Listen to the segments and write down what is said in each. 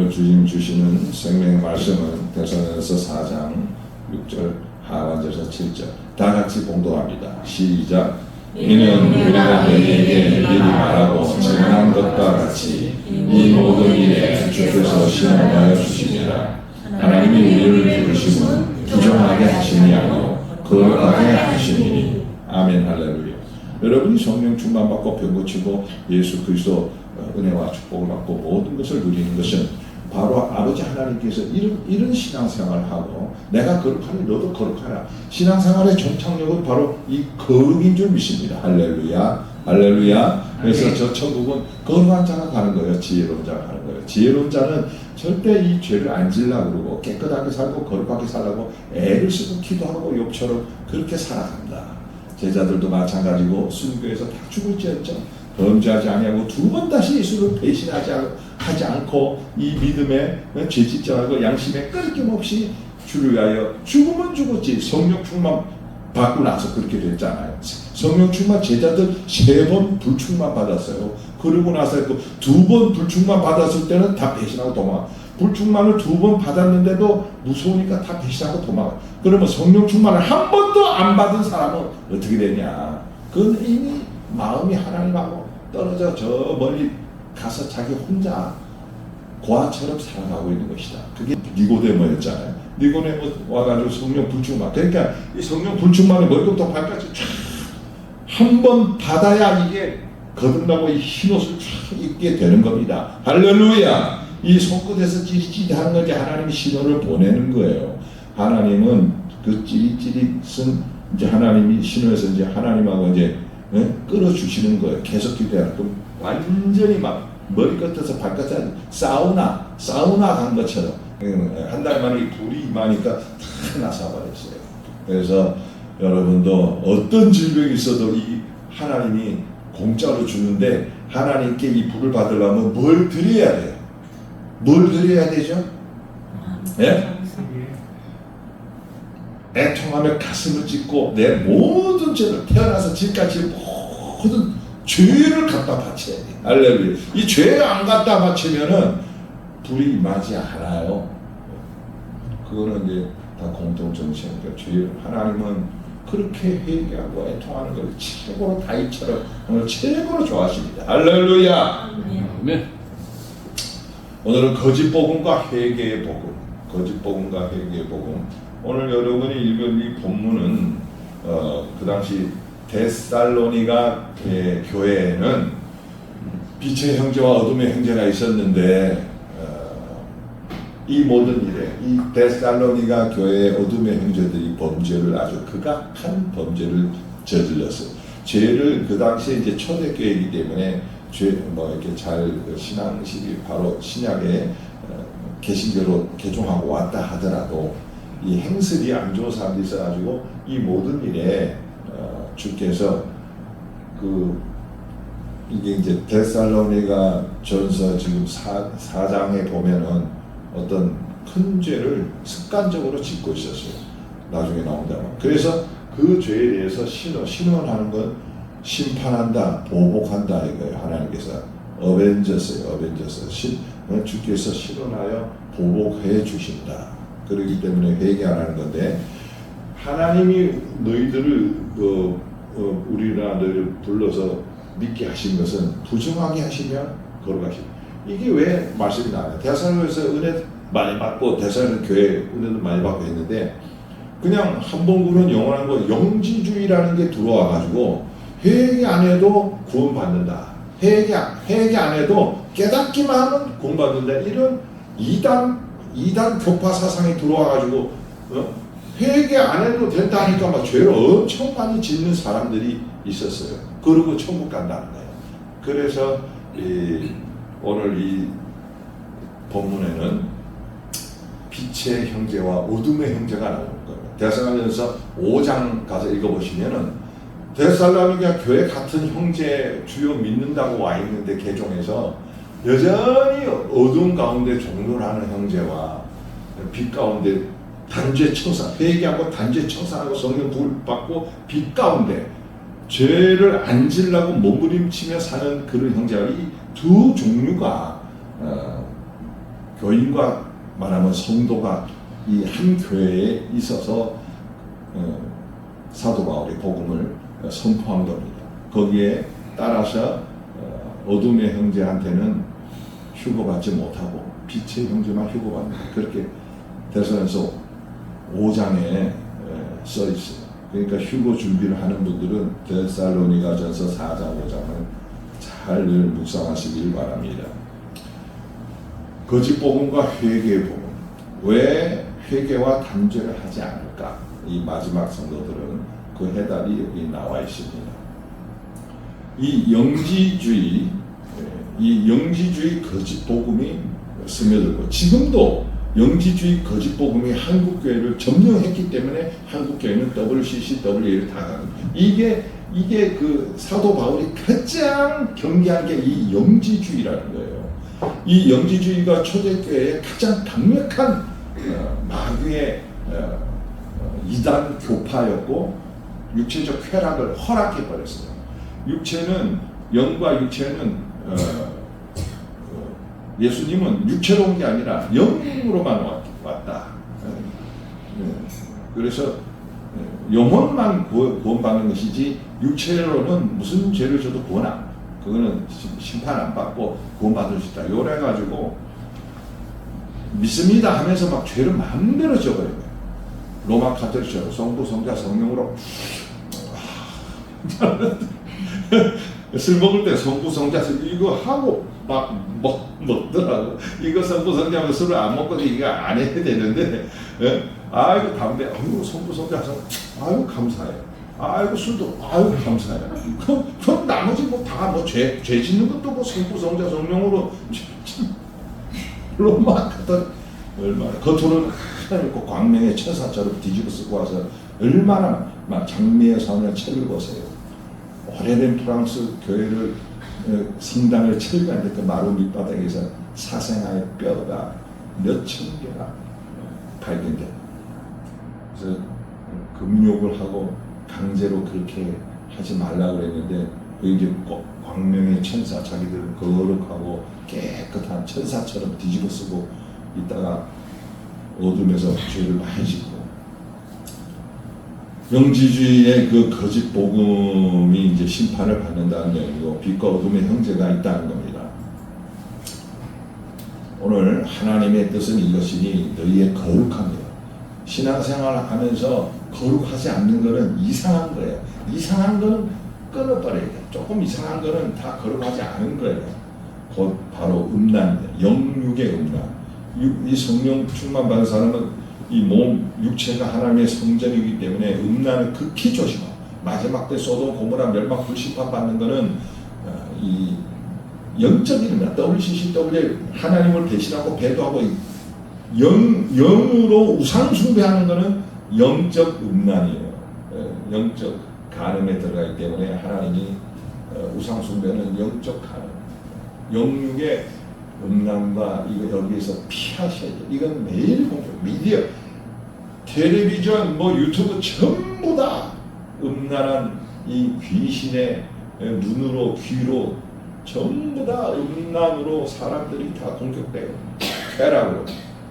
오늘 주님 주시는 생명의 말씀은 데살로니가서 4장 6절 하반절에서 7절 다 같이 봉독합니다. 시작. 이는 우리가 너희에게 미리 말하고 증언한 것과 같이 이 모든 일에 주께서 시험하여 주시니라. 하나님이 우리를 부르심은 부정하게 하심이 아니요 거룩하게 하심이니. 아멘. 할렐루야. 여러분이 성령 충만받고 병고치고 예수 그리스도 은혜와 축복을 받고 모든 것을 누리는 것은 바로 아버지 하나님께서 이런 신앙생활을 하고 내가 거룩하니 너도 거룩하라. 신앙생활의 정착력은 바로 이 거룩인 줄 믿습니다. 할렐루야. 할렐루야. 그래서 저 천국은 거룩한 자가 가는 거예요. 지혜로운 자가 가는 거예요. 지혜로운 자는 절대 이 죄를 안 지으려고 그러고 깨끗하게 살고 거룩하게 살라고 애를 쓰고 기도하고 욥처럼 그렇게 살아간다. 제자들도 마찬가지고 순교에서 다 죽을지언정 범죄하지 아니하고 두 번 다시 예수를 배신하지 않고 이 믿음에 죄짓지 않고 양심에 끊김없이 주를 위하여 죽으면 죽었지. 성령 충만 받고 나서 그렇게 됐잖아요. 성령 충만 제자들 3번 불충만 받았어요. 그러고 나서 두 번 불충만 받았을 때는 다 배신하고 도망가. 불충만을 2번 받았는데도 무서우니까 다 배신하고 도망가. 그러면 성령 충만을 한 번도 안 받은 사람은 어떻게 되냐? 그건 이미 마음이 하나님하고 떨어져 저 멀리 가서 자기 혼자 고아처럼 살아가고 있는 것이다. 그게 니고데모였잖아요. 니고데모 와가지고 성령 불충만. 그러니까 이 성령 불충만을 머리부터 발까지 한 번 받아야 이게 거듭나고 이 흰옷을 쫙 입게 되는 겁니다. 할렐루야. 이 손끝에서 찌릿찌릿한 것이 하나님이 신호를 보내는 거예요. 하나님은 그 찌릿찌릿은 이제 하나님이 신호에서 이제 하나님하고 이제 끌어주시는 거예요. 계속 기도해요. 그럼 완전히 막 머리끝에서 발끝까지 사우나 간 것처럼 한 달 만에 불이 임하니까 다 나사버렸어요. 그래서 여러분도 어떤 질병이 있어도 이 하나님이 공짜로 주는데 하나님께 이 불을 받으려면 뭘 드려야 돼요? 뭘 드려야 되죠? 예? 애통하며 가슴을 찢고 내 모든 죄를 태어나서 지금까지 모든 죄를 갖다 바쳐야 돼. 할렐루야. 이 죄 안 갖다 바치면은 불이 임하지 않아요. 그거는 이제 다 공통정신이니까 죄 하나님은 그렇게 회개하고 애통하는 걸 최고로 다윗처럼 오늘 최고로 좋아하십니다. 할렐루야. 아멘. 오늘은 거짓 복음과 회개의 복음, 거짓 복음과 회개의 복음. 오늘 여러분이 읽은 이 본문은 그 당시 데살로니가 교회에는 빛의 형제와 어둠의 형제가 있었는데 이 모든 일에 이 데살로니가 교회의 어둠의 형제들이 범죄를 아주 극악한 범죄를 저질렀어요. 죄를 그 당시에 이제 초대교회이기 때문에 이렇게 잘 신앙식이 바로 신약에 개신교로 개종하고 왔다 하더라도 이 행실이 안 좋은 사람들이 있어가지고 이 모든 일에 주께서 이게 이제 데살로니가 전서 지금 4장에 보면은 어떤 큰 죄를 습관적으로 짓고 있었어요. 나중에 나온다면. 그래서 그 죄에 대해서 신원하는 건 심판한다, 보복한다 이거예요. 하나님께서 어벤져스 주께서 신원하여 보복해 주신다. 그렇기 때문에 회개하라는 건데 하나님이 너희들을 우리나 너희를 불러서 믿게 하신 것은 부정하게 하시면 거룩하시고 이게 왜 말씀이 나와요? 데살로니가에서 은혜 많이 받고 데살로니가 교회 은혜도 많이 받고 했는데 그냥 한 번 구는 영원한 거 영지주의라는 게 들어와가지고 회개 안 해도 구원받는다. 회개 안 해도 깨닫기만 하면 구원받는다. 이런 이단 교파 사상이 들어와가지고 회개 안 해도 된다니까 막 죄를 엄청 많이 짓는 사람들이 있었어요. 그러고 천국 간다는 거예요. 그래서 오늘 이 본문에는 빛의 형제와 어둠의 형제가 나오는 거예요. 데살로니가서 5장 가서 읽어보시면은 데살로니가 교회 같은 형제 주요 믿는다고 와 있는데 개종해서 여전히 어둠 가운데 종로하는 형제와 빛 가운데 단죄 청산, 회개하고 단죄 청산하고 성령 부을 받고 빛 가운데 죄를 안 지려고 몸부림치며 사는 그런 형제가 이 두 종류가 교인과 말하면 성도가 이 한 교회에 있어서 사도 바울이 복음을 선포한 겁니다. 거기에 따라서 어둠의 형제한테는 휴거받지 못하고 빛의 형제만 휴거받는다. 그렇게 데살로니가서 5장에 써 있어요. 그러니까 휴거 준비를 하는 분들은 데살로니가전서 4장 5장을 잘 늘 묵상하시길 바랍니다. 거짓 복음과 회개의 복음. 왜 회개와 단죄를 하지 않을까? 이 마지막 성도들은 그 해답이 여기 나와 있습니다. 이 영지주의 거짓 복음이 스며들고 지금도 영지주의 거짓 복음이 한국 교회를 점령했기 때문에 한국 교회는 WCCWA를 다 가는 이게 그 사도 바울이 가장 경계한 게 이 영지주의라는 거예요. 이 영지주의가 초대교회의 가장 강력한 마귀의 이단 교파였고 육체적 쾌락을 허락해 버렸어요. 영과 육체는 예수님은 육체로 온 게 아니라 영으로만 왔다. 그래서 영혼만 구원받는 것이지 육체로는 무슨 죄를 져도 그거는 심판 안 받고 구원받을 수 있다. 요래가지고 믿습니다 하면서 막 죄를 마음대로 져버려요. 로마 카톨릭처럼 성부, 성자, 성령으로 술 먹을 때 성부, 성자 이거 하고 막 먹더라고. 이거 성부, 성자면 술을 안 먹고 이거 안 해야 되는데 아이고 담배, 아이고 성부, 성자, 아이고 감사해요. 아이고 술도 아이고 감사해요. 그럼 나머지 죄 짓는 것도 성부, 성자, 성령으로 로마 카톨릭 얼마나 겉으로는 하나님 있고 광명의 천사처럼 뒤집어 쓰고 와서 얼마나 막 장미의 사원의 책을 보세요. 오래된 프랑스 교회를 성당을 철거할 때 그 마루 밑바닥에서 사생아의 뼈가 몇천 개가 발견돼요. 그래서 금욕을 하고 강제로 그렇게 하지 말라고 그랬는데 그 이제 광명의 천사 자기들은 거룩하고 깨끗한 천사처럼 뒤집어 쓰고 있다가 어둠에서 죄를 많이 짓고 영지주의의 그 거짓 복음이 이제 심판을 받는다는 얘기고 빛과 어둠의 형제가 있다는 겁니다. 오늘 하나님의 뜻은 이것이니 너희의 거룩함이에요. 신앙생활을 하면서 거룩하지 않는 것은 이상한 거예요. 이상한 거는 끊어버려야 돼요. 조금 이상한 거는 다 거룩하지 않은 거예요. 곧 바로 음란입니다. 영육의 음란. 이 성령 충만 받은 사람은 이 몸, 육체가 하나님의 성전이기 때문에 음란을 극히 조심하고 마지막 때 소돔 고모라 멸망 불심판 받는 거는 이 영적 이름이야. WCCW 하나님을 배신하고 배도하고 영으로 우상 숭배하는 거는 영적 음란이에요. 영적 간음에 들어가기 때문에 하나님이 우상 숭배는 영적 간음, 영육의 음란과 이거 여기에서 피하셔야 돼요. 이건 매일 공부, 미디어, 텔레비전, 유튜브 전부 다 음란한 이 귀신의 눈으로 귀로 전부 다 음란으로 사람들이 다 공격돼요. 쾌락으로.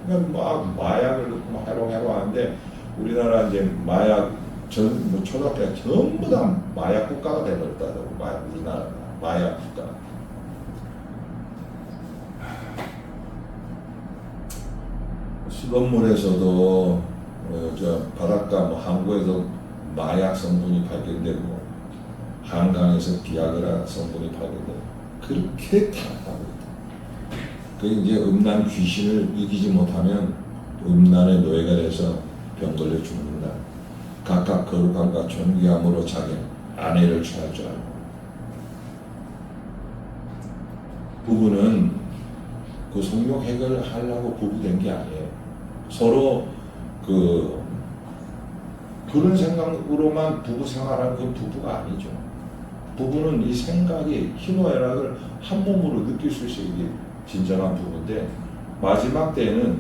그러니까 막 마약을 넣고 해롱해롱 하는데 우리나라 이제 마약 초등학교 전부 다 마약 국가가 돼버렸다고. 우리나라 마약 국가. 수돗물에서도 바닷가 항구에서 마약 성분이 발견되고 한강에서 비아그라 성분이 발견되고 그렇게 타락하고 있다. 그 이제 음란 귀신을 이기지 못하면 음란의 노예가 돼서 병 걸려 죽는다. 각각 거룩함과 존귀함으로 자기 아내를 취할 줄 알고. 부부는 그 성욕 해결을 하려고 부부 된 게 아니에요. 서로 그런 생각으로만 부부 생활하는 건 부부가 아니죠. 부부는 이 생각이 희노애락을 한 몸으로 느낄 수 있어야 이게 진정한 부부인데 마지막 때에는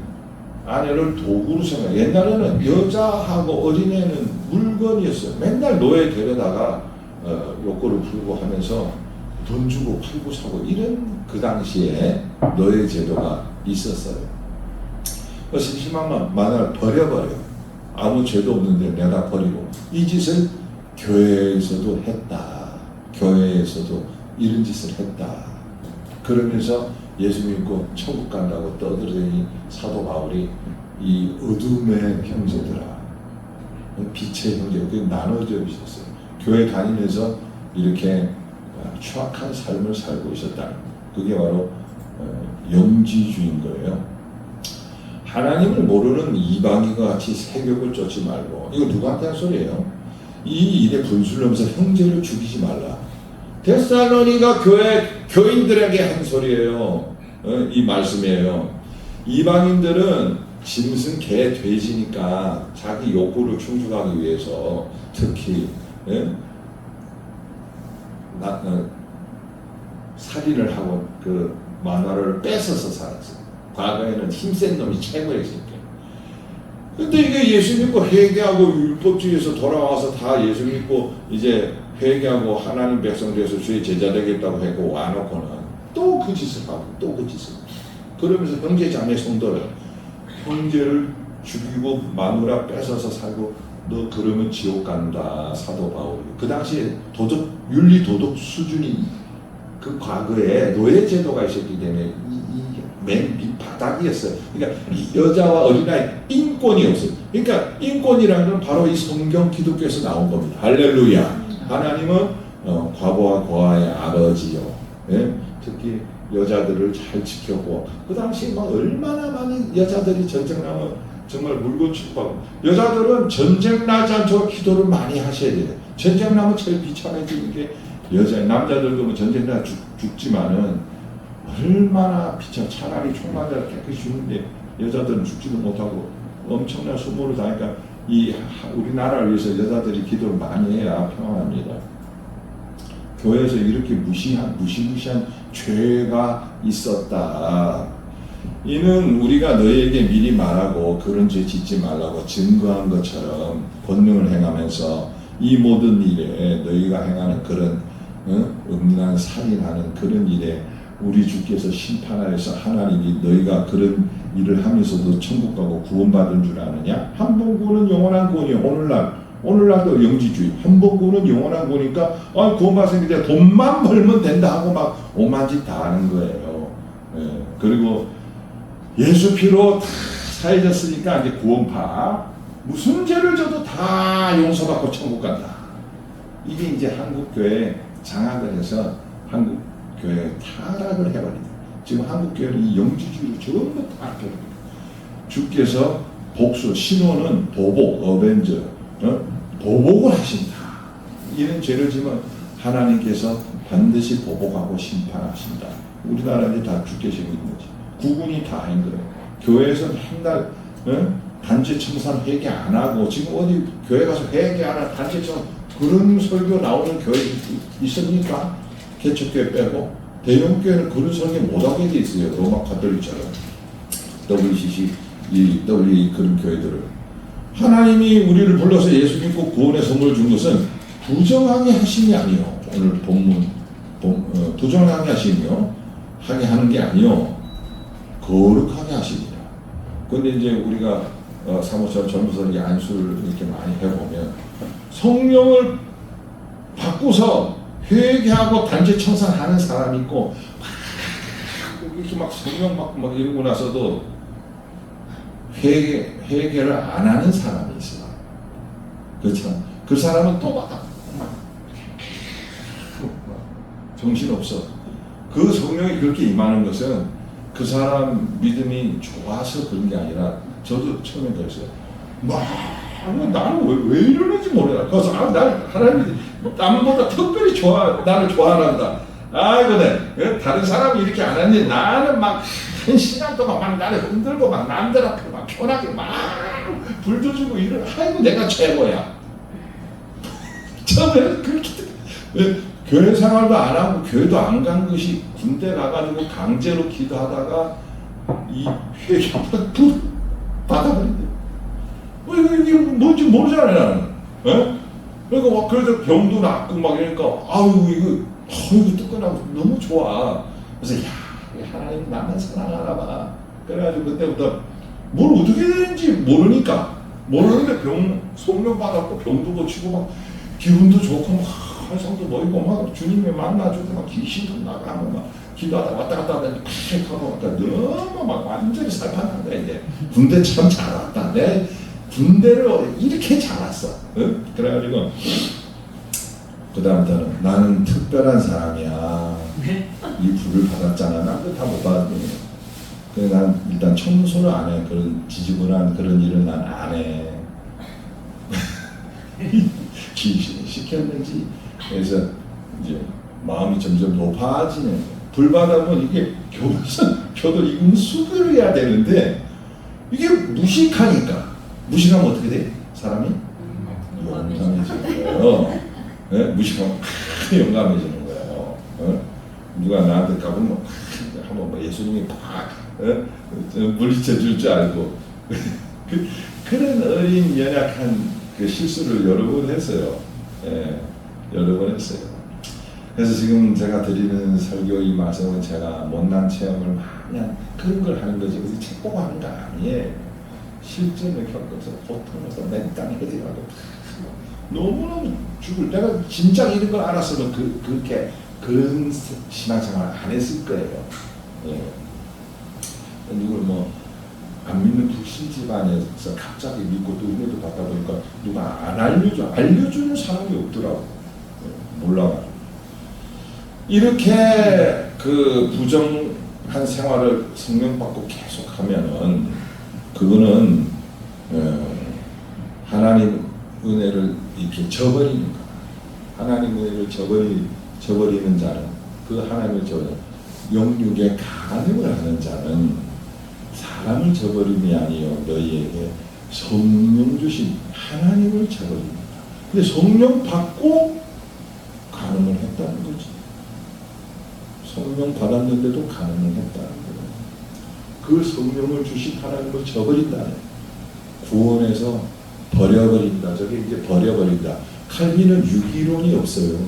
아내를 도구로 생각해요. 옛날에는 여자하고 어린애는 물건이었어요. 맨날 노예 데려다가 욕구를 풀고 하면서 돈 주고 팔고 사고 이런 그 당시에 노예 제도가 있었어요. 심심한 마누라를 버려버려. 아무 죄도 없는데 내가 버리고. 이 짓을 교회에서도 했다. 교회에서도 이런 짓을 했다. 그러면서 예수 믿고 천국 간다고 떠들더니 사도 바울이 이 어둠의 형제들아, 빛의 형제, 그게 나눠져 있었어요. 교회 다니면서 이렇게 추악한 삶을 살고 있었다. 그게 바로 영지주의인 거예요. 하나님을 모르는 이방인과 같이 세력을 쫓지 말고. 이거 누구한테 한 소리예요? 이 일에 분수를 하면서 형제를 죽이지 말라. 데살로니가 교인들에게 한 소리예요. 이 말씀이에요. 이방인들은 짐승, 개, 돼지니까 자기 욕구를 충족하기 위해서 특히 살인을 하고 그 만화를 뺏어서 살았어요. 과거에는 힘센 놈이 최고였으니까. 근데 이게 예수 믿고 회개하고 율법주의에서 돌아와서 다 예수 믿고 이제 회개하고 하나님 백성 되어서 주의 제자 되겠다고 했고 와놓고는 또 그 짓을 하고 또 그 짓을. 그러면서 형제 자매 성도를 형제를 죽이고 마누라 뺏어서 살고 너 그러면 지옥 간다. 사도 바울. 그 당시에 윤리 도덕 수준이 그 과거에 노예 제도가 있었기 때문에 맨 밑바닥이었어요. 그러니까 여자와 어린아이 인권이 없어요. 그러니까 인권이라는 건 바로 이 성경 기독교에서 나온 겁니다. 할렐루야. 하나님은 과부와 고아의 아버지요. 예? 특히 여자들을 잘 지켰고 그 당시 막 얼마나 많은 여자들이 전쟁 나면 정말 물고 축복하고 여자들은 전쟁 나지 않도록 기도를 많이 하셔야 돼요. 전쟁 나면 제일 비참해지는 게 남자들도 뭐 전쟁 나 죽지만은 얼마나 비참. 차라리 총 맞아 깨끗이 죽는데 여자들은 죽지도 못하고 엄청난 수모를 당하니까 이 우리나라를 위해서 여자들이 기도를 많이 해야 평안합니다. 교회에서 이렇게 무시무시한 죄가 있었다. 이는 우리가 너희에게 미리 말하고 그런 죄 짓지 말라고 증거한 것처럼 권능을 행하면서 이 모든 일에 너희가 행하는 그런 음란 살인하는 그런 일에 우리 주께서 심판하여서 하나님이 너희가 그런 일을 하면서도 천국 가고 구원받은 줄 아느냐? 한 번 구원은 영원한 구원이요. 오늘날도 영지주의. 한 번 구원은 영원한 구원이니까 구원받았으니까 돈만 벌면 된다 하고 막 오만 짓 다 하는 거예요. 예. 그리고 예수 피로 다 사해졌으니까 이제 구원파. 무슨 죄를 져도 다 용서받고 천국 간다. 이게 이제 한국교회 장악을 해서 한국교회 타락을 해버린다. 지금 한국교회는 이 영지주의를 전부 타락해버립니다. 주께서 복수, 신호는 보복, 어벤져, 보복을 하신다. 이런 죄를 지면 하나님께서 반드시 보복하고 심판하신다. 우리나라는 다 주께서 있는 거지. 국군이 다 한 거예요. 교회에서 맨날 단체 청산 회개 안 하고 지금 어디 교회 가서 회개 안 하고 단체 청산 그런 설교 나오는 교회 있습니까? 개척교회 빼고 대형교회는 그런 설교 못하게 돼 있어요. 로마 가톨릭처럼 WCC, WA 그런 교회들을 하나님이 우리를 불러서 예수 믿고 구원의 선물을 준 것은 부정하게 하심이 아니요. 오늘 본문 부정하게 하심이요. 하게 하는 게 아니요. 거룩하게 하십니다. 근데 이제 우리가 사모처럼 전부서 안수를 이렇게 많이 해보면 성령을 바꾸서 회개하고 단체 청산하는 사람이 있고 이렇게 막 성령 받고 막 이러고 나서도 회개를 안 하는 사람이 있어요. 그렇죠? 그 사람은 또 막 정신없어. 그 성령이 그렇게 임하는 것은 그 사람 믿음이 좋아서 그런 게 아니라 저도 처음에 그랬어요. 나는 왜 이러는지 모르겠다. 그래서 하나님이 남보다 특별히 나를 좋아한다. 그래. 다른 사람이 이렇게 안 하는데 나는 막 한 시간 동안 막 나를 흔들고 막 남들 앞에 막 편하게 막 불도 주고 내가 최고야. 처음에 그렇게 교회 생활도 안 하고 교회도 안 간 것이 군대 가가지고 강제로 기도하다가 이 회개 불 받아버린대. 이게 뭔지 모르잖아요, 나는. 그러니까 그래서 병도 낫고 막 이러니까 이거 뜨끈하고 너무 좋아. 그래서 하나님 나만 사랑하나 봐. 그래가지고 그때부터 뭘 어떻게 되는지 모르니까 모르는데 성령 받았고 병도 고치고 막 기분도 좋고 막 환상도 보이고 막 주님이 만나주고 막 귀신도 나가고 막 기도하다 왔다 갔다 하다 팍 하고 막 너무 막 완전히 살판한다. 이제 군대 참 잘 왔다. 내 군대를 이렇게 잘 왔어. 응? 그래가지고 그 다음부터는 나는 특별한 사람이야. 이 불을 받았잖아. 나도 다 못 받았거든. 그래서 난 일단 청소를 안 해. 그런 지지분한 그런 일은 난 안 해. 귀신이 시켰는지. 그래서 이제 마음이 점점 높아지는 거야. 불 받으면 이게 교도 이거 수교를 해야 되는데 이게 무식하니까. 무식하면 어떻게 돼? 사람이? 용감해져요. 네? 무식하면 용감해지는 거예요. 누가 나한테 가보면 한번 뭐 예수님이 팍 물리쳐 줄 줄 알고 그런 어린 연약한 그 실수를 여러 번 했어요. 예, 여러 번 했어요. 그래서 지금 제가 드리는 설교 이 말씀은 제가 못난 체험을 그냥 그런 걸 하는 거지. 그래서 책 보고 하는 거 아니에요. 실전을 겪어서 고통에서 내 땅에 어디가고 너무너무 죽을. 내가 진짜 이런 걸 알았으면 그렇게 그런 신앙생활 안 했을 거예요. 예. 누굴 뭐 안 믿는 불신 집안에서 갑자기 믿고 또 은혜도 받다 보니까 누가 안 알려주는 사람이 없더라고. 예. 몰라가지고 이렇게 그 부정한 생활을 성령 받고 계속하면은 그거는 하나님 은혜를 이렇게 저버리는 거야. 하나님 은혜를 저버리는 자는 그 하나님을 영육에 간음을 하는 자는 사람을 저버림이 아니요 너희에게 성령 주신 하나님을 저버립니다. 근데 성령 받고 간음을 했다는 거지. 성령 받았는데도 간음을 했다는 거예요. 그 성령을 주신 하나님을 저버린다네. 구원에서 버려버린다. 저게 이제 버려버린다. 칼빈은 유기론이 없어요.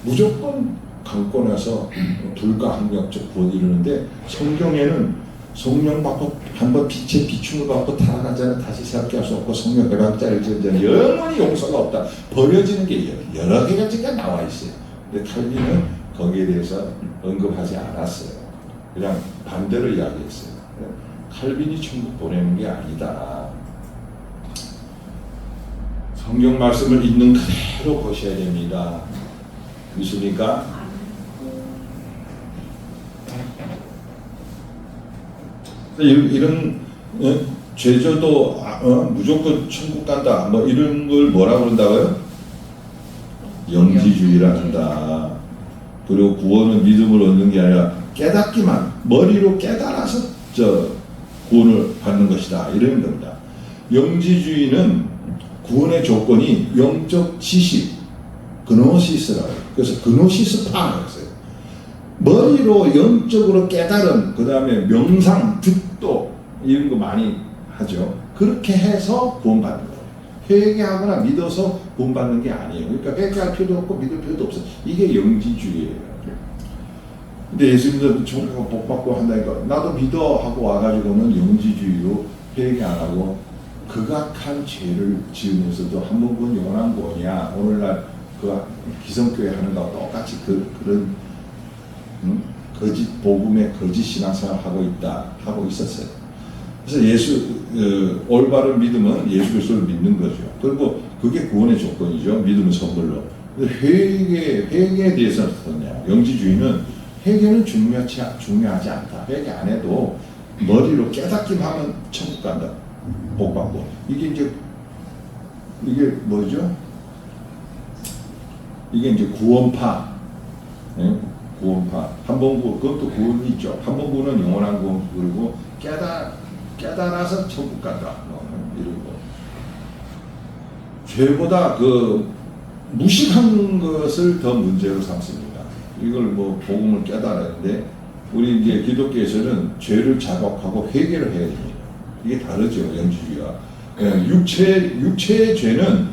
무조건 감고 나서 불가항력적 구원을 이루는데 성경에는 성령 받고 한번 빛의 비춤을 받고 타락한 자는 다시 새롭게 할 수 없고 성령 배박자를 지은 자는 영원히 용서가 없다. 버려지는 게 여러 가지가 나와 있어요. 근데 칼빈은 거기에 대해서 언급하지 않았어요. 그냥 반대로 이야기했어요. 칼빈이 천국 보내는 게 아니다. 성경 말씀을 있는 그대로 보셔야 됩니다. 믿습니까? 이런 죄져도 무조건 천국 간다. 뭐 이런 걸 뭐라고 그런다고요? 영지주의라 한다. 그리고 구원은 믿음을 얻는 게 아니라 깨닫기만, 머리로 깨달아서 구원을 받는 것이다. 이런 겁니다. 영지주의는 구원의 조건이 영적 지식, 그노시스라고. 그래서 그노시스파라고 했어요. 머리로 영적으로 깨달음, 그 다음에 명상, 득도 이런 거 많이 하죠. 그렇게 해서 구원받는 거예요. 회개하거나 믿어서 구원받는 게 아니에요. 그러니까 회개할 필요도 없고 믿을 필요도 없어요. 이게 영지주의예요. 근데 예수님도 천국을 복받고 한다니까 나도 믿어 하고 와가지고는 영지주의로 회개 안 하고 극악한 죄를 지으면서도 한 번 본 영원한 구원이야. 오늘날 그 기성교회 하는 거와 똑같이 그런 거짓 복음의 거짓 신앙생활 하고 있었어요. 그래서 올바른 믿음은 예수 그리스도를 믿는 거죠. 그리고 그게 구원의 조건이죠. 믿음은 선물로. 회개에 대해서는 어떠냐? 영지주의는 회개는 중요하지 않다. 회개 안 해도 머리로 깨닫기만 하면 천국 간다. 복 받고. 이게 뭐죠? 이게 이제 구원파. 네? 구원파. 한번구, 그것도 구원이 있죠. 한번구는 영원한 구원, 그리고 깨달아서 천국 간다. 이런 거. 죄보다 무식한 것을 더 문제로 삼습니다. 이걸 복음을 깨달았는데, 우리 이제 기독교에서는 죄를 자각하고 회개를 해야 됩니다. 이게 다르죠, 영지주의와. 육체의 죄는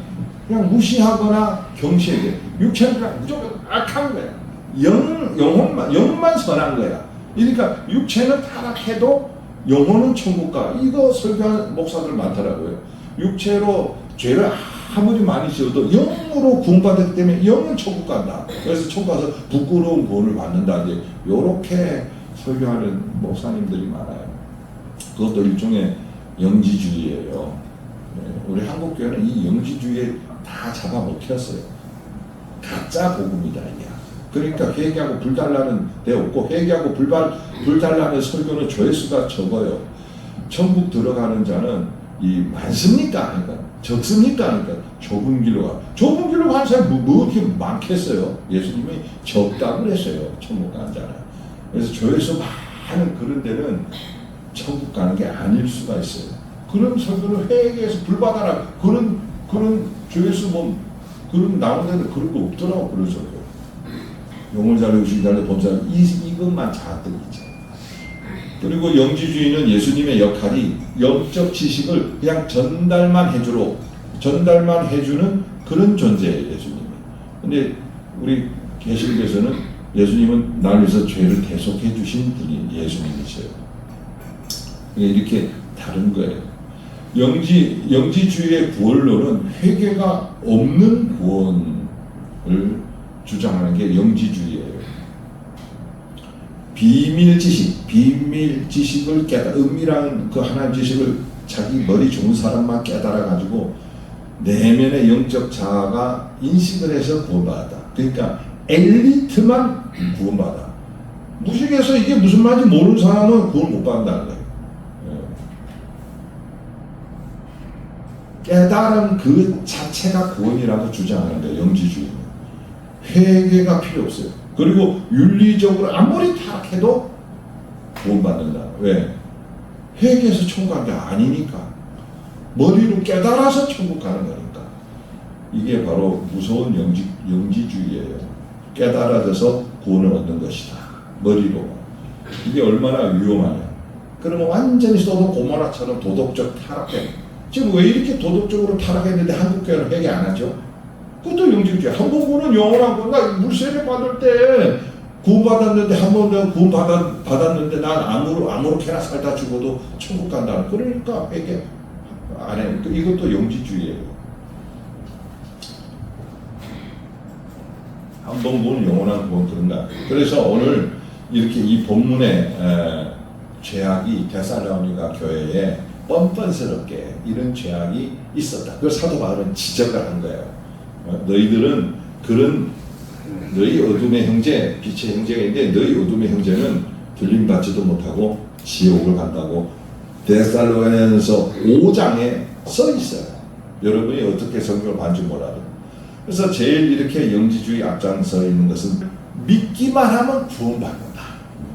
그냥 무시하거나 경시해야. 육체는 그냥 무조건 악한 거야. 영만 선한 거야. 그러니까 육체는 타락해도 영혼은 천국 가. 이거 설교하는 목사들 많더라고요. 육체로 죄를 아무리 많이 지어도 영으로 구원받았기 때문에 영은 천국 간다. 그래서 천국 가서 부끄러운 구원을 받는다. 이제 요렇게 설교하는 목사님들이 많아요. 그것도 일종의 영지주의예요. 우리 한국 교회는 이 영지주의에 다 잡아먹혔어요. 가짜 복음이다 이게. 그러니까 회개하고 불달라는 데 없고 회개하고 불달라는 설교는 조회수가 적어요. 천국 들어가는 자는 이 많습니까? 그러니까 적습니까? 그러니까 좁은 길로 가. 좁은 길로 가는 사람이 뭐 이렇게 많겠어요? 예수님이 적다고 그랬어요. 천국 가는 자는. 그래서 조회수 많은 그런 데는 천국 가는 게 아닐 수가 있어요. 그런 설교는 회개해서 불받아라. 그런 조회수 뭐 그런 나오는데 그런 거 없더라고. 그런 설교. 용을 잘하고 주인 잘하고 범사 이것만 자득이죠. 그리고 영지주의는 예수님의 역할이 영적 지식을 그냥 전달만 해주는 그런 존재예요. 예수님이. 근데 우리 개신교에서는 예수님은 날 위해서 죄를 대속해 주신 분이 예수님이세요. 이렇게 다른 거예요. 영지주의의 구원론은 회개가 없는 구원을 주장하는 게 영지주의예요. 비밀 지식을 은밀한 그 하나님 지식을 자기 머리 좋은 사람만 깨달아가지고 내면의 영적 자아가 인식을 해서 구원받았다. 그러니까 엘리트만 구원받아. 무식해서 이게 무슨 말인지 모르는 사람은 구원 못 받는다는 거예요. 깨달은 그 자체가 구원이라고 주장하는 거예요. 영지주의는. 회개가 필요 없어요. 그리고 윤리적으로 아무리 타락해도 구원받는다. 왜? 회개해서 천국 가는 게 아니니까. 머리로 깨달아서 천국 가는 거니까. 이게 바로 무서운 영지주의예요. 깨달아져서 구원을 얻는 것이다. 머리로. 이게 얼마나 위험하냐. 그러면 완전히 쏟아 고모라처럼 도덕적 타락해. 지금 왜 이렇게 도덕적으로 타락했는데 한국교회는 회개 안 하죠? 그것도 영지주의. 한국은 영원한 건, 나 물세례 받을 때 구원받았는데, 한 번 내가 구원받았는데, 난 아무렇게나 살다 죽어도 천국 간다. 그러니까 회개 안 해. 이것도 영지주의예요. 한 번 보는 영원한 구원 그런가. 그래서 오늘 이렇게 이 본문에 죄악이 데살로니가 교회에 뻔뻔스럽게 이런 죄악이 있었다. 그걸 사도 바울은 지적을 한 거예요. 너희들은 너희 어둠의 형제, 빛의 형제가 있는데 너희 어둠의 형제는 들림받지도 못하고 지옥을 간다고 데살로니가서 5장에 써 있어요. 여러분이 어떻게 성경을 봤는지 몰라도. 그래서 제일 이렇게 영지주의 앞장서 있는 것은 믿기만 하면 구원받는다.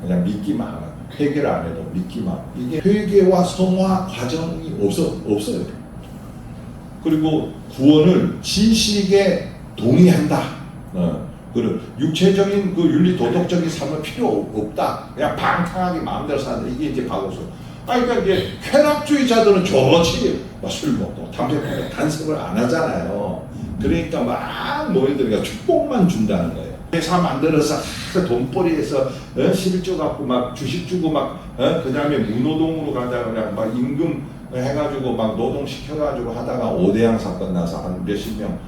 그냥 믿기만 하면. 회개를 안 해도 믿기만. 이게 회개와 성화 과정이 없어요. 그리고 구원을 지식에 동의한다. 그리고 육체적인 그 윤리 도덕적인 삶은 필요 없다. 그냥 방탕하게 마음대로 산다. 이게 이제 바고서. 그러니까 이제 쾌락주의자들은 좋지. 술 먹고 담배 피우고 단속을 안 하잖아요. 그러니까 막 모여들니까 축복만 준다는 거예요. 회사 만들어서 돈벌이해서 실조 갖고 막 주식 주고 막 그 다음에 무노동으로 간다 그냥 막 임금 해가지고 막 노동 시켜가지고 하다가 5대양 사건 나서 한 몇십 명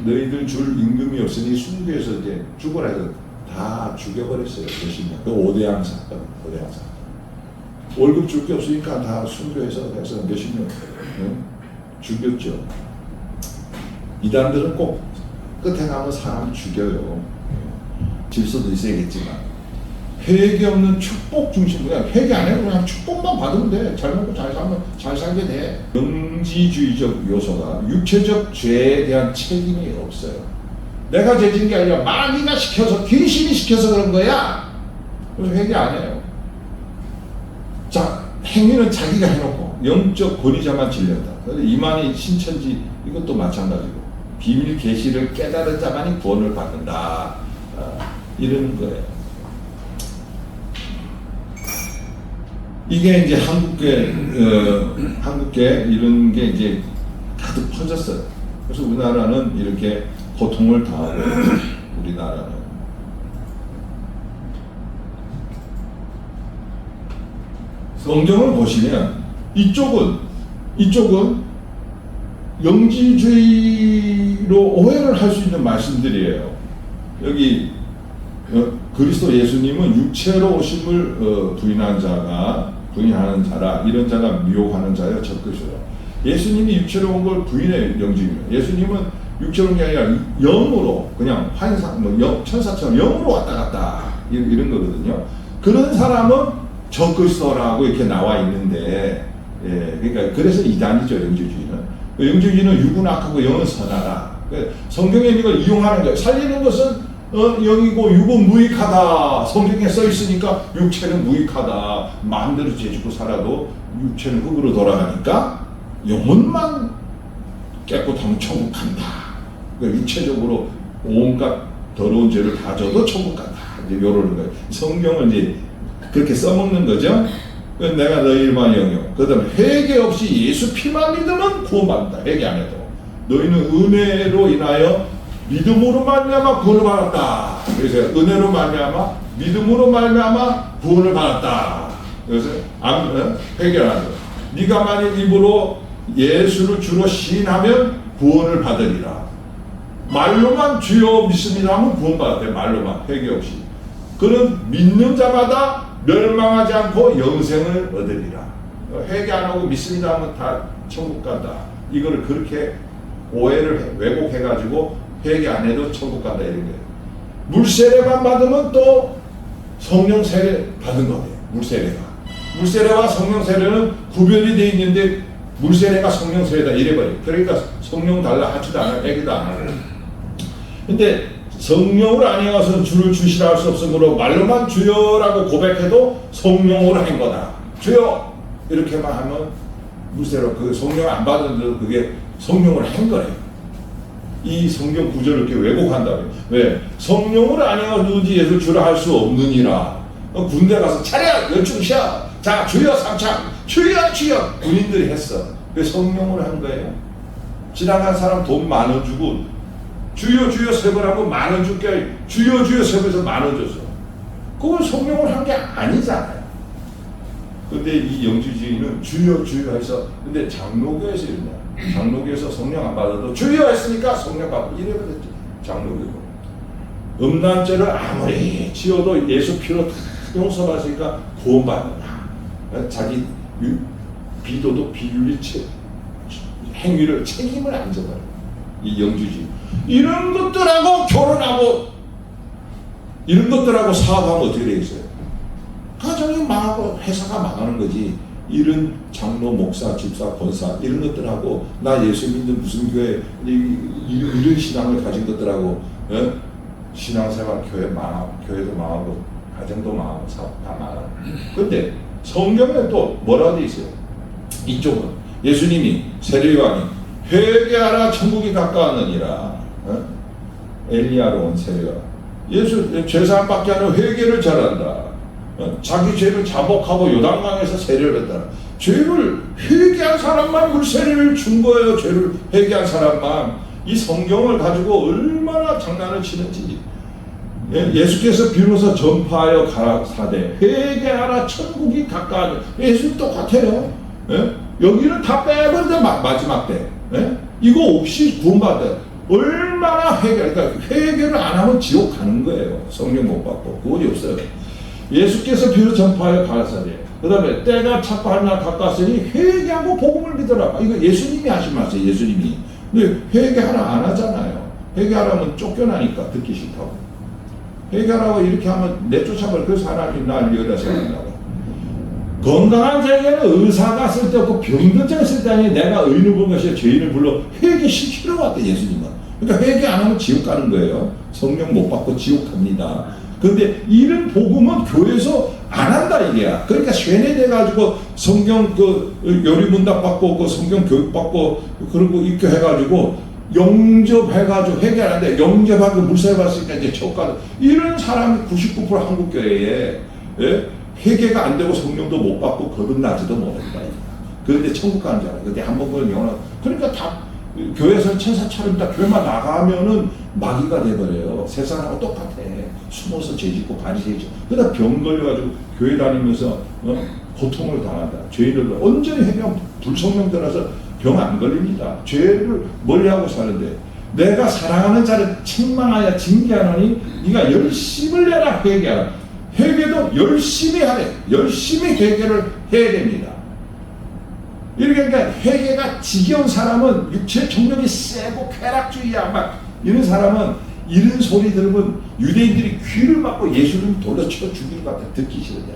너희들 줄 임금이 없으니 순교해서 이제 죽으라 해서 다 죽여버렸어요. 몇십 명. 그 5대양 사건. 월급 줄 게 없으니까 다 순교해서 해서 몇십 명 죽였죠. 이단들은 꼭 끝에 가면 사람 죽여요. 질서도 있어야겠지만 회개 없는 축복 중심. 그냥 회개 안 해도 그냥 축복만 받으면 돼. 잘 먹고 잘 살면 잘 살게 돼. 영지주의적 요소가 육체적 죄에 대한 책임이 없어요. 내가 죄진 게 아니라 마귀가 시켜서, 귀신이 시켜서 그런 거야. 그래서 회개 안 해요. 자, 행위는 자기가 해놓고 영적 권위자만 질렸다. 이만희 신천지 이것도 마찬가지고 비밀 계시를 깨달은 자만이 구원을 받는다. 이런 거예요. 이게 이제 한국계 이런 게 이제 가득 퍼졌어요. 그래서 우리나라는 이렇게 고통을 당하고 우리나라는. 성경을 보시면 이쪽은 영지주의로 오해를 할 수 있는 말씀들이에요. 여기 그리스도 예수님은 육체로 오심을 부인하는 자라, 이런 자가 미혹하는 자여 적그리스도라. 예수님이 육체로 온 걸 부인해요. 영지주의는. 예수님은 육체로 온 게 아니라 영으로, 그냥 환상, 천사처럼 영으로 왔다 갔다 이런 거거든요. 그런 사람은 적그리스도라고 이렇게 나와 있는데, 그러니까 그래서 이단이죠, 영지주의는. 영지주의는 육은 악하고 영은 선하다. 성경에 이걸 이용하는 거예요. 살리는 것은 영이고 육은 무익하다. 성경에 써 있으니까 육체는 무익하다. 마음대로 죄짓고 살아도 육체는 흙으로 돌아가니까 영혼만 깨끗하면 천국 간다. 그러니까 육체적으로 온갖 더러운 죄를 다 져도 천국 간다. 이제 이러는 거예요. 성경을 이제 그렇게 써먹는 거죠. 내가 너희만 영역. 그 다음에 회개 없이 예수 피만 믿으면 구원받는다. 회개 안 해도. 너희는 은혜로 인하여 믿음으로 말미암아 구원을 받았다. 그래서 은혜로 말미암아 믿음으로 말미암아 구원을 받았다. 그래서 회개 안 하죠. 네가 만일 입으로 예수를 주로 시인하면 구원을 받으리라. 말로만 주여 믿습니다 하면 구원받았대. 말로만, 회개 없이. 그는 믿는 자마다 멸망하지 않고 영생을 얻으리라. 회개 안 하고 믿습니다 하면 다 천국 간다. 이거를 그렇게 오해를 왜곡해가지고 회개 안 해도 천국 간다 이런 거예요. 물세례만 받으면 또 성령 세례 받은 거예요. 물세례와 성령 세례는 구별이 되어 있는데 물세례가 성령 세례다 이래버려요. 그러니까 성령 달라 하지도 않아요. 회개도 안 하고. 근데 성령을 아니어서 주를 주시라 할 수 없으므로 말로만 주여라고 고백해도 성령으로 한 거다. 주여 이렇게만 하면 물세례로 그 성령 안 받은데도 그게 성령을 한 거예요. 이 성경 구절을 이렇게 왜곡한다고요. 왜? 성령을 아니어 누구지 예수 주라 할 수 없느니라. 군대 가서 차렷 열중시야. 자 주여 삼창 주여 주여 군인들이 했어. 그 성령을 한 거예요. 지나간 사람 돈 10,000원 주고 주여 주여 세 번 하고 10,000원 줄게. 주여 주여 세 번에서 10,000원 줬어. 그건 성령을 한 게 아니잖아요. 근데 이 영지주의는 주여 주여 해서, 근데 장로교에서 이러냐. 장로교에서 성령 안 받아도 주여 했으니까 성령 받고 이래버렸죠. 장로교도. 음란죄를 아무리 지어도 예수 피로 다 용서받으니까 구원받는다. 자기 비도도 비윤리 행위를 책임을 안 져버려. 이 영주주의. 이런 것들하고 결혼하고 이런 것들하고 사업하면 어떻게 되겠어요? 가정이 망하고 회사가 망하는 거지. 이런 장로, 목사, 집사, 권사 이런 것들하고 나 예수 믿는 무슨 교회 이런 신앙을 가진 것들하고 신앙생활 교회도 망하고 가정도 망하고 사업 다 망하고. 근데 성경에 또 뭐라고 돼 있어요? 이쪽은 예수님이 세례요한이 회개하라 천국이 가까웠느니라. 엘리야로 온 세례가 예수 죄사함 받게 하는 회개를 잘한다. 자기 죄를 자복하고 요단강에서 세례를 했다. 죄를 회개한 사람만 물세례를 준 거예요. 죄를 회개한 사람만. 이 성경을 가지고 얼마나 장난을 치는지. 예수께서 비로소 전파하여 가라사대 회개하라 천국이 가까워. 예수 똑같아요. 여기는 다 빼버리자. 마지막 때 이거 없이 구원받아. 얼마나 그러니까 회개를 안 하면 지옥 가는 거예요. 성령 못 받고 구원이 없어요. 예수께서 비로소 전파하여 가라사대. 그 다음에 때가 찼고 하나 가까웠으니 회개하고 복음을 믿어라. 이거 예수님이 하신 말씀. 예수님이. 근데 회개 하나 안 하잖아요. 회개하라면 쫓겨나니까 듣기 싫다고. 회개하라고 이렇게 하면 내쫓아버려. 그래서 하나님 나를 여기다 세운다고. 건강한 자에게는 의사가 쓸데없고 병든 자가 쓸데없니 내가 의인을 부른 것이 죄인을 불러 회개시키러 왔대. 예수님은. 그러니까 회개 안 하면 지옥 가는 거예요. 성령 못 받고 지옥 갑니다. 그런데 이런 복음은 교회에서 안 한다 이게야. 그러니까 쇠뇌돼가지고 성경 요리문답 받고 성경 교육 받고 그런 거 입교해가지고 영접해가지고 회개 안 하는데 영접하고 물세례 받으니까 이제 지옥 가는 이런 사람이 99% 한국 교회에 회개가 안 되고 성령도 못 받고 거듭나지도 못한다. 그런데 천국 가는 줄 알아요. 근데 한 번 그런 영원. 그러니까 다 교회에서는 천사처럼 교회만 나가면은 마귀가 돼버려요. 세상하고 똑같아. 숨어서 죄짓고 바리새이죠. 그러다 병 걸려가지고 교회 다니면서 고통을 당한다. 죄를 온전히 회개하면 불성령 들어서 병 안 걸립니다. 죄를 멀리하고 사는데 내가 사랑하는 자를 책망하여 징계하노니 네가 열심을 내라. 회개하라. 회개도 열심히 하래. 열심히 회개를 해야 됩니다. 이렇게 그러니까 회개가 지겨운 사람은 육체 정력이 세고 쾌락주의야 막 이런 사람은 이런 소리 들으면 유대인들이 귀를 막고 예수님 돌려 쳐 죽일 것 같아. 듣기 싫으냐.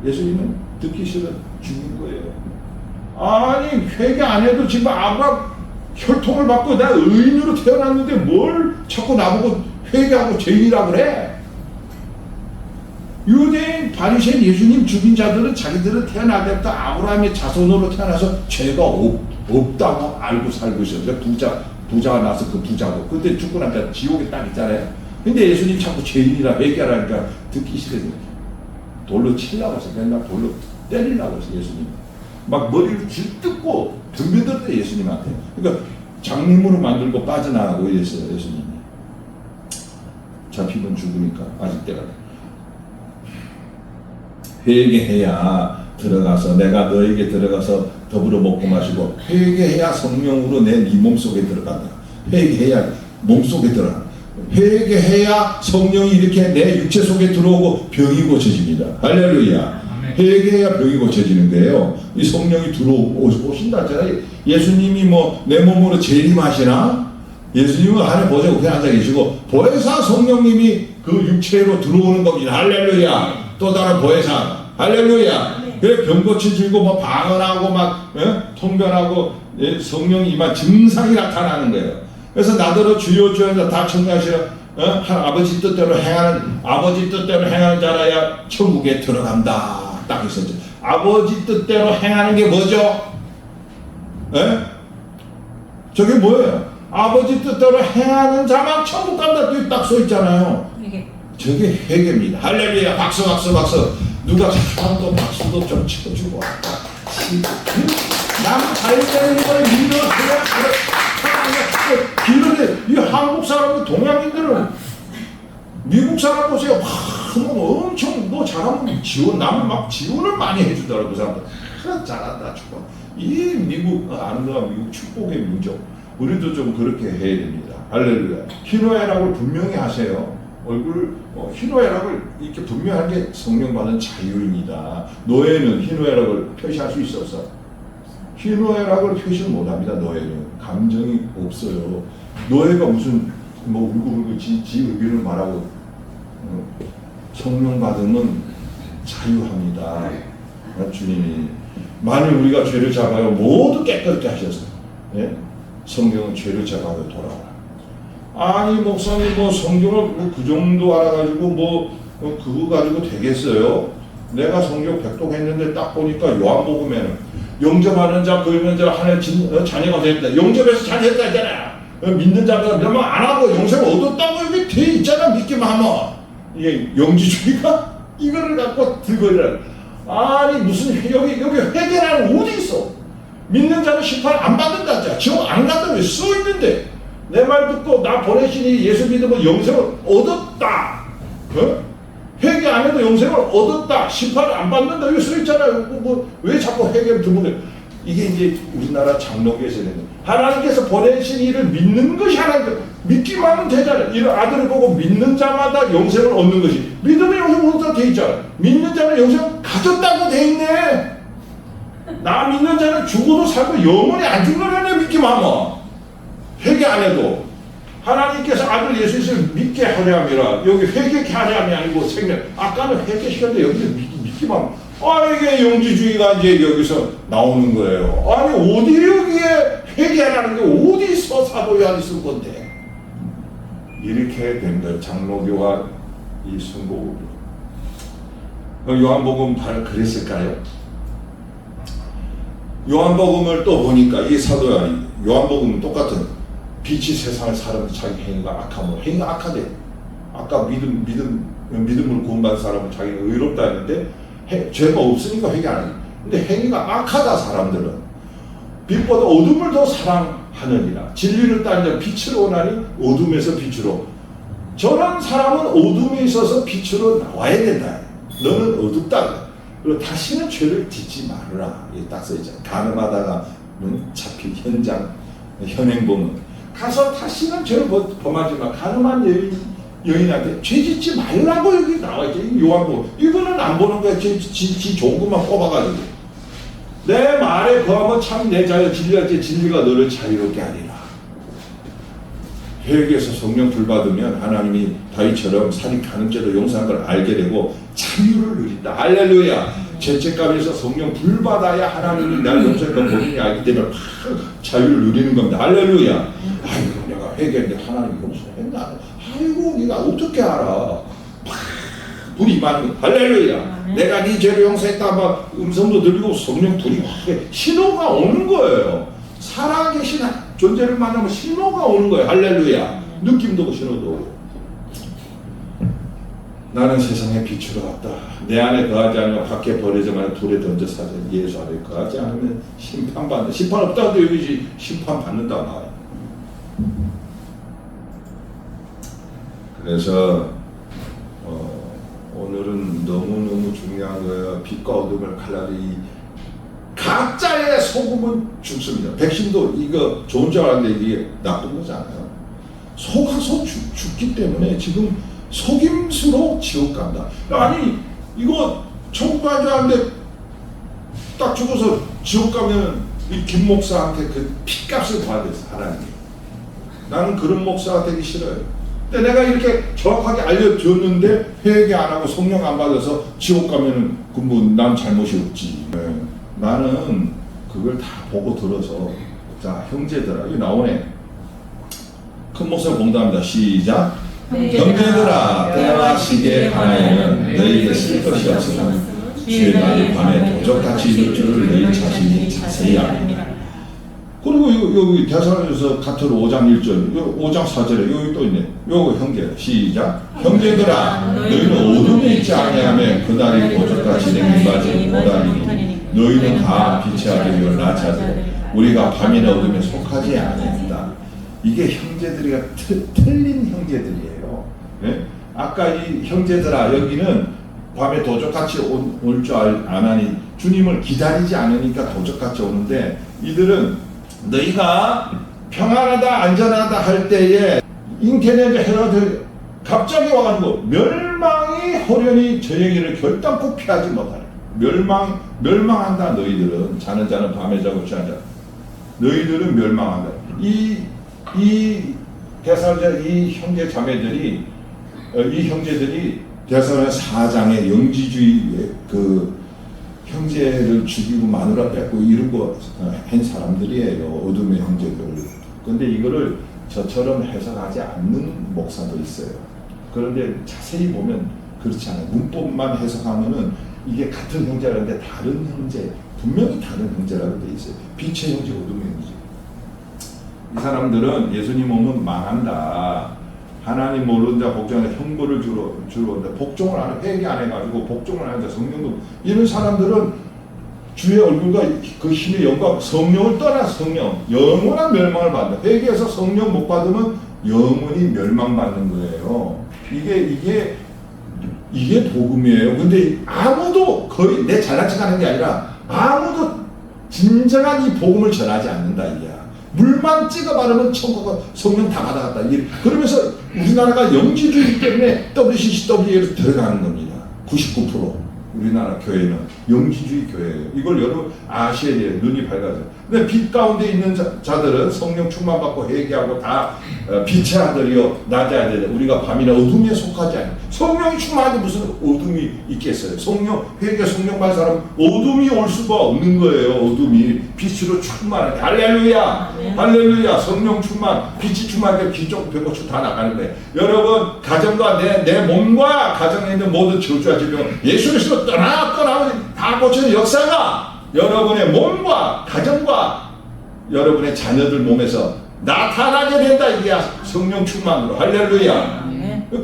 예수님은 듣기 싫어 죽인 거예요. 아니 회개 안 해도 지금 아브라함 혈통을 받고 나 의인으로 태어났는데 뭘 자꾸 나보고 회개하고 죄인이라고 그래. 유대인 바리새인 예수님 죽인 자들은 자기들은 태어날 때부터 아브라함의 자손으로 태어나서 죄가 없다고 알고 살고 있었어요. 부자가 나서 그 부자고. 근데 죽고 나니까 지옥에 딱 있잖아요. 근데 예수님 자꾸 죄인이라 회개하라니까 듣기 싫어요. 돌로 치려고 해서 맨날 돌로 때리려고 해서 예수님. 막 머리를 쥐뜯고 덤벼들었대 예수님한테. 그러니까 장님으로 만들고 빠져나가고 이랬어요 예수님이. 잡히면 죽으니까 아직 때가 돼. 회개해야 들어가서 내가 너에게 들어가서 더불어 먹고 마시고 회개해야 성령으로 내 네 몸속에 들어간다. 회개해야 몸속에 들어간다. 회개해야 성령이 이렇게 내 육체 속에 들어오고 병이 고쳐집니다. 할렐루야. 회개해야 병이 고쳐지는 거예요. 이 성령이 들어오신다 했잖아요. 예수님이 뭐 내 몸으로 재림하시나? 예수님은 하늘 보좌 우편에 앉아 계시고 보혜사 성령님이 그 육체로 들어오는 겁니다. 할렐루야. 또 다른 보혜사. 할렐루야. 그래 병 고쳐지고 뭐 방언하고 막 통변하고 성령이 임한 증상이 나타나는 거예요. 그래서 나더러 주여 주여 다 청구하시라. 아버지 뜻대로 행하는 자라야 천국에 들어간다. 딱 있었죠. 아버지 뜻대로 행하는 게 뭐죠? 저게 뭐예요? 아버지 뜻대로 행하는 자만 천국 간다. 딱 써 있잖아요. 저게 회개입니다. 할렐루야. 박수. 누가 사람도 박수도 좀 쳐주고 남 잘되는 걸 믿어줘야 그래. 이 한국 사람들 동양인들은 미국 사람 보세요. 엄청 너 잘하면 남을 막 지원을 많이 해주더라고. 그 사람들 잘한다 축복. 이 미국 아름다운 미국 축복의 민족. 우리도 좀 그렇게 해야 됩니다. 할렐루야. 희노애락을 분명히 하세요. 희노애락을 이렇게 분명한 게 성령 받은 자유입니다. 노예는 희노애락을 표시할 수 있어서 희노애락을 표시를 못합니다. 노예는 감정이 없어요. 노예가 무슨 뭐 울고 지 의견을 말하고 성령 받으면 자유합니다. 주님이 만일 우리가 죄를 작아요 모두 깨끗게 하셨어요. 예? 성경은 죄를 작아요 돌아오라. 아니 목사님 뭐 성경을 그 정도 알아가지고 그거 가지고 되겠어요? 내가 성경 백독했는데 딱 보니까 요한복음에는 영접하는 자 그러면 자 하나의 자녀가 됐다. 영접해서 자녀했다 했잖아. 믿는 자가 몇명 안 하고 영생을 얻었다고 여기 돼 있잖아. 믿기만 하면. 이게 영지주의가 이거를 갖고 들고 이래. 아니 무슨 여기 회개라는 어디 있어? 믿는 자는 심판 안 받는다 자. 지옥 안 간다고 써 있는데. 내 말 듣고 나 보내시니 예수 믿으면 영생을 얻었다. 회개 안 해도 영생을 얻었다. 심판을 안 받는다. 여기 써있잖아요. 왜 자꾸 회개를 드문해? 이게 이제 우리나라 장로교에서 되는 거예요. 하나님께서 보내신 이를 믿는 것이 하나님. 믿기만 하면 되잖아요. 이런 아들을 보고 믿는 자마다 영생을 얻는 것이. 믿으면 영생을 얻었다 돼 있잖아요. 믿는 자는 영생을 가졌다고 돼 있네. 나 믿는 자는 죽어도 살고 영원히 안 죽으려네 믿기만 하면. 회개 안 해도 하나님께서 아들 예수를 믿게 하려 함이라. 여기 회개케 하려 함이 아니고 생명. 아까는 회개시켰는데 여기서 믿기만. 이게 영지주의가 이제 여기서 나오는 거예요. 아니 어디 여기에 회개하라는 게 어디서 사도요한이 쓴 건데. 이렇게 된 거예요. 장로교와 이 순복음이. 요한복음 바로 그랬을까요? 요한복음을 또 보니까 이 사도요한이 요한복음은 똑같은 빛이 세상을 살았는데 자기 행위가 악하면 행위가 악하대. 아까 믿음을 구원받은 사람은 자기는 의롭다 했는데 죄가 없으니까 회개 안 해. 근데 행위가 악하다 사람들은 빛보다 어둠을 더 사랑하느니라. 진리를 따르자 빛으로 오나니 어둠에서 빛으로. 저런 사람은 어둠에 있어서 빛으로 나와야 된다. 너는 어둡다. 그리고 다시는 죄를 짓지 말으라. 이게 딱 써있잖아요. 가늠하다가 잡힌 현행범은 가서 다시는 죄를 범하지 마. 가늠한 여인한테 죄 짓지 말라고 여기 나와있죠. 요한복음. 이거는 안 보는 거야. 지 좋은 것만 뽑아가지고. 내 말에 거하면 참 내 자유 진리할지 진리가 너를 자유롭게 하리라. 회개해서 성령 불받으면 하나님이 다윗처럼 살인 가늠죄로 용서한 걸 알게 되고 자유를 누린다. 할렐루야. 죄책감에서 성령 불받아야 하나님이 날 용서할 건 본인이 알기 때문에 자유를 누리는 겁니다. 할렐루야. 아이고 내가 회개했는데 하나님이 용서했나. 아이고 네가 어떻게 알아. 불이 많은 거. 할렐루야. 내가 네 죄를 용서했다 막 음성도 들리고 성령 불이 확 신호가 오는 거예요. 살아계신 존재를 만나면 신호가 오는 거예요. 할렐루야. 느낌도 오고 신호도 오고. 나는 세상의 빛으로 왔다. 내 안에 거하지 않으면 밖에 버려져만 돌에 던져 사자. 예수 안에 거하지 않으면 심판받는다. 심판 없다고 여기지 심판받는다 나와요. 그래서 오늘은 너무너무 중요한 거예요. 빛과 어둠을 칼날이 각자의 속음은 죽습니다. 백신도 이거 좋은 줄 알았는데 이게 나쁜 거잖아요. 속아서 죽기 때문에 지금 속임수로 지옥 간다. 아니 이거 천국 간 줄 알았는데 딱 죽어서 지옥 가면 이 김 목사한테 그 핏값을 봐야 돼서 하나님이. 나는 그런 목사가 되기 싫어요. 근데 내가 이렇게 정확하게 알려줬는데 회개 안 하고 성령 안 받아서 지옥 가면은 그 뭐 난 잘못이 없지. 네. 나는 그걸 다 보고 들어서 자 형제들아 이거 나오네. 큰 목소리 공부합니다. 시작. 형제들아 때와 시기에 관하여는 너희에게 쓸 것이 없으나 주의 날이 밤에 도적같이 이룰 줄을 너희 자신이 자세히 압니다. 그리고 여기 대사로에서 가토로 5장 1절, 5장 4절에 여기 또 있네. 요거 형제 시작. 형제들아 너희는 어둠에 있지 아니하며 그날이 도적같이 냉기맞은 오다리니 너희는 다 빛의 아들이요 낯의 아들 우리가 밤이나 어둠에 속하지 않는다. 이게 형제들이가 틀린 형제들이에요. 네? 아까 이 형제들아 여기는 밤에 도적같이 올 줄 아나니 주님을 기다리지 않으니까 도적같이 오는데 이들은 너희가 평안하다 안전하다 할 때에 인터넷에 헤라들 갑자기 와가지고 멸망이 호련히 저에게를 결단코 피하지 못하네. 멸망한다. 너희들은 자는 자는 밤에 자고 취한 자 너희들은 멸망한다. 이 대사자 이 형제 자매들이 이 형제들이 대사자 4장의 영지주의의 그 형제를 죽이고 마누라 뺏고 이런 거 한 사람들이에요. 어둠의 형제들. 근데 이거를 저처럼 해석하지 않는 목사도 있어요. 그런데 자세히 보면 그렇지 않아요. 문법만 해석하면은 이게 같은 형제라는데 다른 형제, 분명히 다른 형제라고 돼 있어요. 빛의 형제, 어둠의 형제. 이 사람들은 예수님 오면 망한다. 하나님 모르는 자 복종하는 형벌을 주러 온다. 복종을 안 해, 회개 안 해가지고 복종을 안 한다. 성령도 이런 사람들은 주의 얼굴과 그 힘의 영광, 성령을 떠나 성령, 영원한 멸망을 받는다. 회개해서 성령 못 받으면 영원히 멸망받는 거예요. 이게 복음이에요. 근데 아무도 거의 내 잘난 척 하는 게 아니라 아무도 진정한 이 복음을 전하지 않는다 이야. 물만 찍어 바르면 천국과 성령 다 받아갔다. 그러면서 우리나라가 영지주의 때문에 WCCW에로 들어가는 겁니다. 99% 우리나라 교회는 영지주의 교회예요. 이걸 여러분 아셔야 돼요. 눈이 밝아져. 근데 빛 가운데 있는 자들은 성령 충만 받고 회개하고 다 빛의 아들이요 낮의 아들. 우리가 밤이나 어둠에 속하지 않아요. 성령이 충만한데 무슨 어둠이 있겠어요. 성령 회개 성령 받은 사람 어둠이 올 수가 없는 거예요. 어둠이 빛으로 충만해. 할렐루야. 네. 할렐루야. 성령 충만 빛이 충만하게 기적 백고추 다 나가는데 여러분 가정과 내 몸과 가정에 있는 모든 저주와 질병 예수 그리스도 떠나고 다 고치는 역사가 여러분의 몸과 가정과 여러분의 자녀들 몸에서 나타나게 된다. 이게 성령 충만으로. 할렐루야.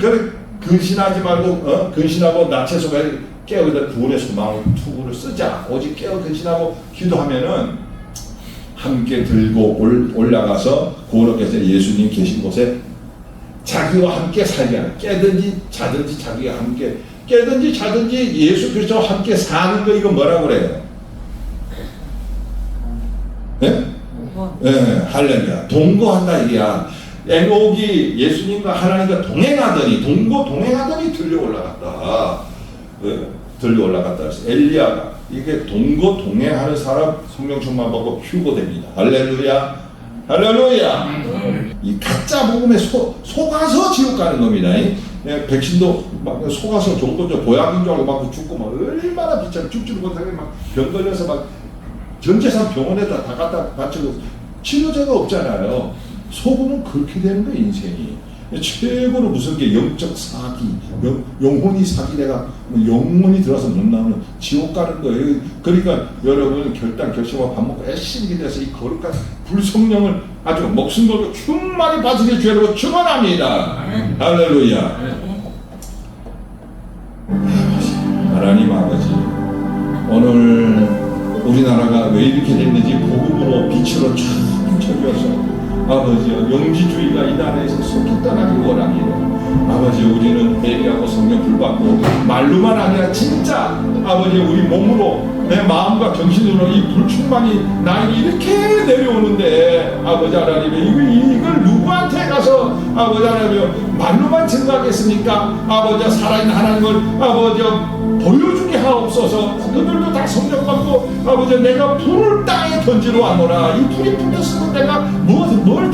그래 근신하지 말고 근신하고 나체 속에 깨어 구원의 소망을 투구를 쓰자. 오직 깨어 근신하고 기도하면은 함께 들고 올라가서 고로께서 예수님 계신 곳에 자기와 함께 살게 하는 깨든지 자든지 자기가 함께 깨든지 자든지 예수 그리스도와 함께 사는 거 이거 뭐라고 그래요? 네? 네, 할렐루야. 동거한다 이게야. 에녹이 예수님과 하나님과 동행하더니 동행하더니 들려 올라갔다. 네? 들려 올라갔다. 엘리야가 이게 동행하는 사람 성령 충만 받고 휴거됩니다. 할렐루야. 할렐루야. 이 가짜 복음에 속아서 지옥 가는 겁니다. 백신도 막 속아서 종도저 보약인 줄 알고 막 죽고 막 얼마나 비참 죽지를 못하게 막 병 걸려서 막 전 재산 병원에다 다 갖다 바치고 치료제가 없잖아요. 속으면 그렇게 되는 거예요, 인생이. 최고로 무슨 게 영적 사기, 영혼이 사기내가 영혼이 들어서 못 나오는 지옥 가는 거예요. 그러니까 여러분 결심하고 밥 먹고 애쓰게 돼서 이 거룩한 불성령을 아주 목숨 걸고 충만히 받으실 줄 여러분 축원합니다. 할렐루야. 하나님 아버지, 오늘 우리나라가 왜 이렇게 됐는지 복음으로 빛으로 쫙 쳐주어서 아버지여, 영지주의가 이 나라에서 속히 떠나기 원합니다. 아버지, 우리는 회개하고 성령 불받고 말로만 아니라 진짜 아버지 우리 몸으로 내 마음과 정신으로 이 불충만이 나에게 이렇게 내려오는데 아버지 하나님, 이걸 누구한테 가서 아버지 하나님 말로만 증거하겠습니까? 아버지 살아있는 하나님을 아버지 보여주게 하옵소서. 그들도 다 성령 받고 아버지 내가 불을 땅에 던지러 왔노라. 이 불이 붙었으면 내가 뭘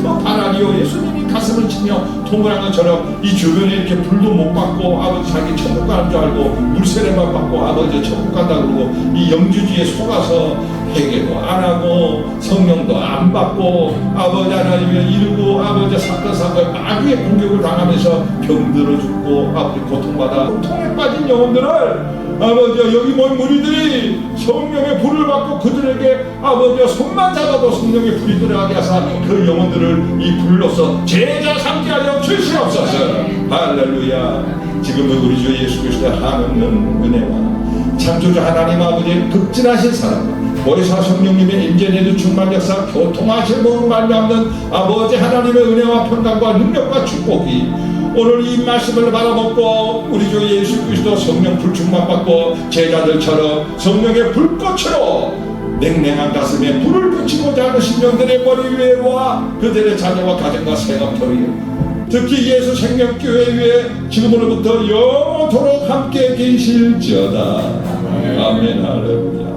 더 바라리요. 예수님이 가슴을 치며 통곡한 것처럼 이 주변에 이렇게 불도 못 받고 아버지 자기 천국 가는 줄 알고 물세례만 받고 아버지 천국 간다 그러고 이 영주주의에 속아서 회개도 안 하고 성령도 안 받고 아버지 하나님을 이루고 아버지 사건 마귀의 공격을 당하면서 병들어 죽고 아버지 고통받아 고통에 빠진 영혼들을 아버지 여기 모인 무리들이 성령의 불을 받고 그들에게 아버지 손만 잡아도 성령의 불이 들어가게 하사 그 영혼들을 이 불로서 제자 삼게 하여 주시옵소서. 할렐루야. 지금도 우리 주 예수 그리스도의 한없는 은혜와 창조주 하나님 아버지의 극진하신 사랑과 보혜사 성령님의 임재내주 충만 역사 교통하신 몸을 말미암는 아버지 하나님의 은혜와 평강과 능력과 축복이 오늘 이 말씀을 바라보고 우리 주 예수 그리스도 성령 불충만 받고 제자들처럼 성령의 불꽃으로 냉랭한 가슴에 불을 붙이고자 하는 심령들의 머리 위에와 그들의 자녀와 가정과 생업터 위에 특히 예수 생명교회 위에 지금으로부터 영원토록 함께 계실지어다. 아멘. 할렐루야.